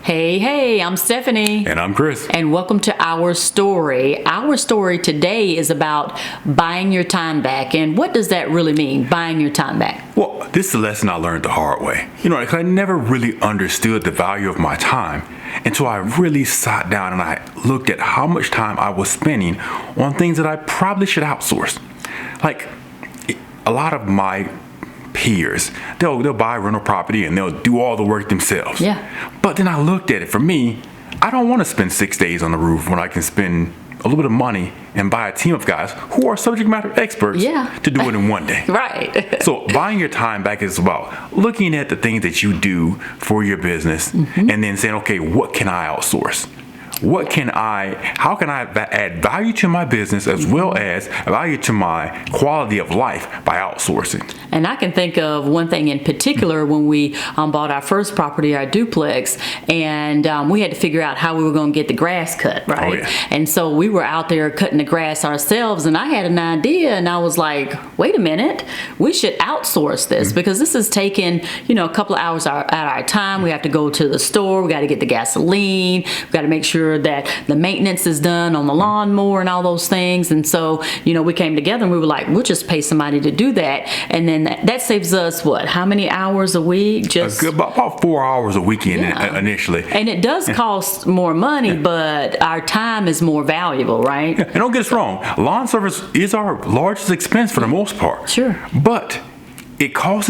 Hey, I'm Stephanie. And I'm Chris. And welcome to Our Story. Our story today is about buying your time back. And what does that really mean, buying your time back? Well, this is a lesson I learned the hard way. Because I never really understood the value of my time until I really sat down and I looked at how much time I was spending on things that I probably should outsource. Like a lot of my peers, they'll buy rental property and they'll do all the work themselves. Yeah. But then I looked at it. For me, I don't want to spend 6 days on the roof when I can spend a little bit of money and buy a team of guys who are subject matter experts to do it in one day. Right. So buying your time back is about looking at the things that you do for your business and then saying, okay, what can I outsource? How can I add value to my business as well as value to my quality of life by outsourcing? And I can think of one thing in particular when we bought our first property, our duplex, and we had to figure out how we were going to get the grass cut, right? Oh, yeah. And so we were out there cutting the grass ourselves, and I had an idea, and I was like, wait a minute, we should outsource this because this is taking, a couple of hours out of our time. We have to go to the store, we got to get the gasoline, we got to make sure that the maintenance is done on the lawnmower and all those things. And so, we came together and we were like, we'll just pay somebody to do that. And then that saves us what? How many hours a week? Just about 4 hours a weekend initially. And it does cost more money, but our time is more valuable, right? And don't get us wrong, lawn service is our largest expense for the most part. Sure. But it costs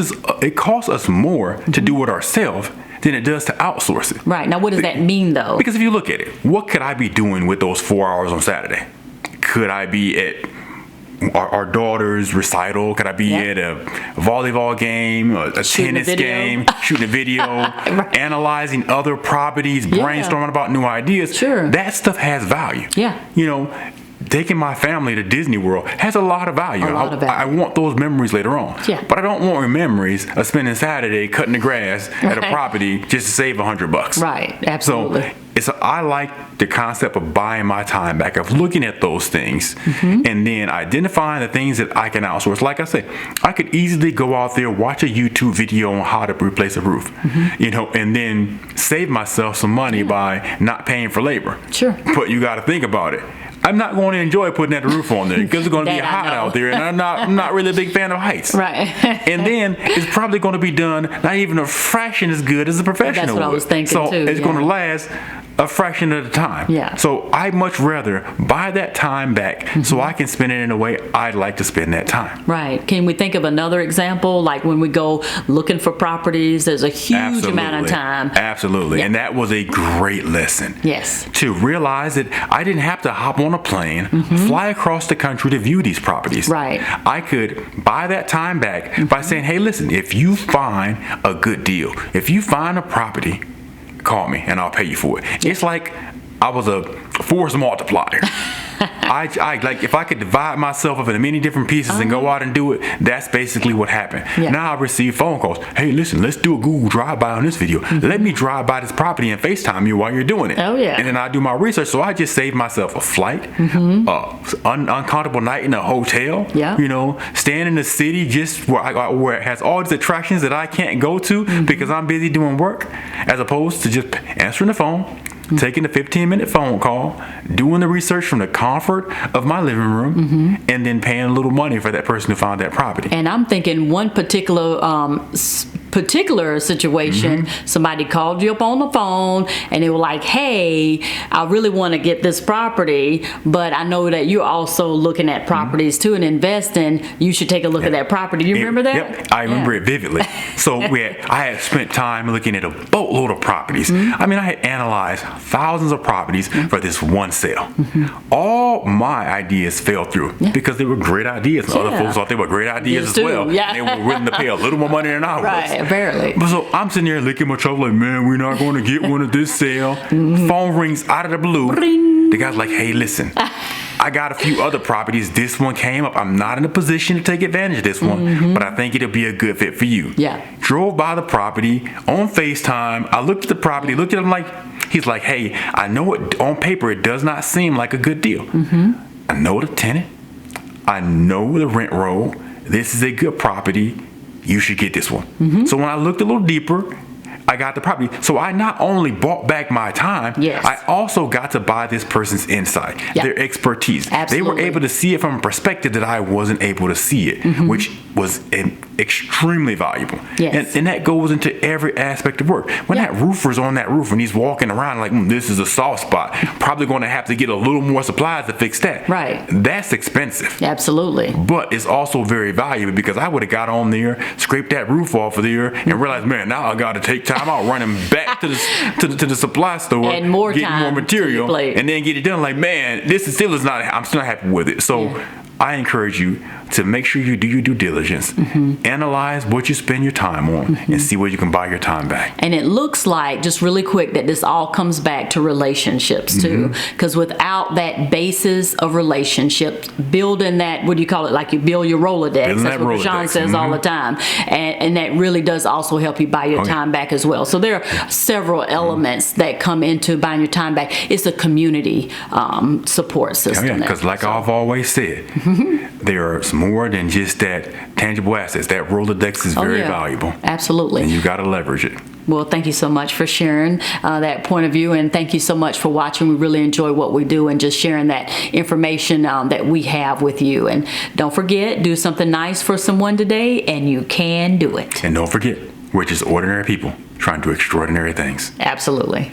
us more to do it ourselves than it does to outsource it. Right. Now, what does that mean, though? Because if you look at it, what could I be doing with those 4 hours on Saturday? Could I be at our daughter's recital? Could I be at a volleyball game, a tennis game, shooting a video, right. Analyzing other properties, brainstorming about new ideas? Sure. That stuff has value. Yeah. Taking my family to Disney World has a lot of value. I want those memories later on. Yeah. But I don't want memories of spending Saturday cutting the grass at a property just to save $100. Right. Absolutely. So I like the concept of buying my time back, of looking at those things and then identifying the things that I can outsource. Like I said, I could easily go out there, watch a YouTube video on how to replace a roof, and then save myself some money by not paying for labor. Sure. But you got to think about it. I'm not going to enjoy putting that roof on there because it's going to be hot out there, and I'm not really a big fan of heights. Right. And then it's probably going to be done not even a fraction as good as a professional. That's what I was thinking too. So it's going to last a fraction of the time. Yeah. So I'd much rather buy that time back so I can spend it in a way I'd like to spend that time. Right. Can we think of another example? Like when we go looking for properties, there's a huge amount of time. Absolutely. Yeah. And that was a great lesson. Yes. To realize that I didn't have to hop on a plane, fly across the country to view these properties. Right. I could buy that time back by saying, hey, listen, if you find a good deal, if you find a property, call me and I'll pay you for it. It's like I was a force multiplier. I like if I could divide myself up into many different pieces and go out and do it, that's basically what happened. Yeah. Now I receive phone calls. Hey, listen, let's do a Google drive-by on this video. Let me drive by this property and FaceTime you while you're doing it. Oh, yeah. And then I do my research. So I just saved myself a flight, uncomfortable night in a hotel. Yeah. Staying in the city just where it has all these attractions that I can't go to because I'm busy doing work, as opposed to just answering the phone, taking the 15-minute phone call, doing the research from the comfort of my living room, and then paying a little money for that person who found that property. And I'm thinking one particular situation, somebody called you up on the phone and they were like, hey, I really want to get this property, but I know that you're also looking at properties too and investing. You should take a look at that property. You remember that? Yep, I remember it vividly. So I had spent time looking at a boatload of properties. I mean, I had analyzed thousands of properties for this one sale. All my ideas fell through because they were great ideas. And other folks thought they were great ideas as well. Yeah. And they were willing to pay a little more money than I was. Right, apparently. So I'm sitting there licking my chocolate like, man, we're not going to get one at this sale. Phone rings out of the blue. Ring. The guy's like, hey, listen, I got a few other properties. This one came up. I'm not in a position to take advantage of this one, but I think it'll be a good fit for you. Yeah. Drove by the property on FaceTime. I looked at the property, looked at him like, he's like, hey, I know it on paper, it does not seem like a good deal. I know the tenant. I know the rent roll. This is a good property. You should get this one. So when I looked a little deeper, I got the property. So I not only bought back my time, Yes. I also got to buy this person's insight, Yep. their expertise. They Absolutely. were able to see it from a perspective that I wasn't able to see it, which was extremely valuable. Yes. And that goes into every aspect of work. When Yeah. that roofer's on that roof and he's walking around like, this is a soft spot, probably going to have to get a little more supplies to fix that. Right. That's expensive. Absolutely. But it's also very valuable because I would have got on there, scraped that roof off of there, and realized, man, now I got to take time out, running back to the supply store, And more getting time more to material, your plate. and then get it done. Like, man, this is still is not. I'm still not happy with it. So. Yeah. I encourage you to make sure you do your due diligence, analyze what you spend your time on, and see where you can buy your time back. And it looks like, just really quick, that this all comes back to relationships too. Because without that basis of relationships, building that, what do you call it? Like you build your Rolodex. Building That's that what Rashawn Rolodex. says all the time. And that really does also help you buy your Oh, yeah. time back as well. So there are several elements that come into buying your time back. It's a community support system. there. Because like I've always said, there's more than just that tangible assets. That Rolodex is Oh, very yeah. valuable. Absolutely. And you got to leverage it. Well, thank you so much for sharing that point of view, and thank you so much for watching. We really enjoy what we do and just sharing that information that we have with you. And don't forget, do something nice for someone today, and you can do it. And don't forget, we're just ordinary people trying to do extraordinary things. Absolutely.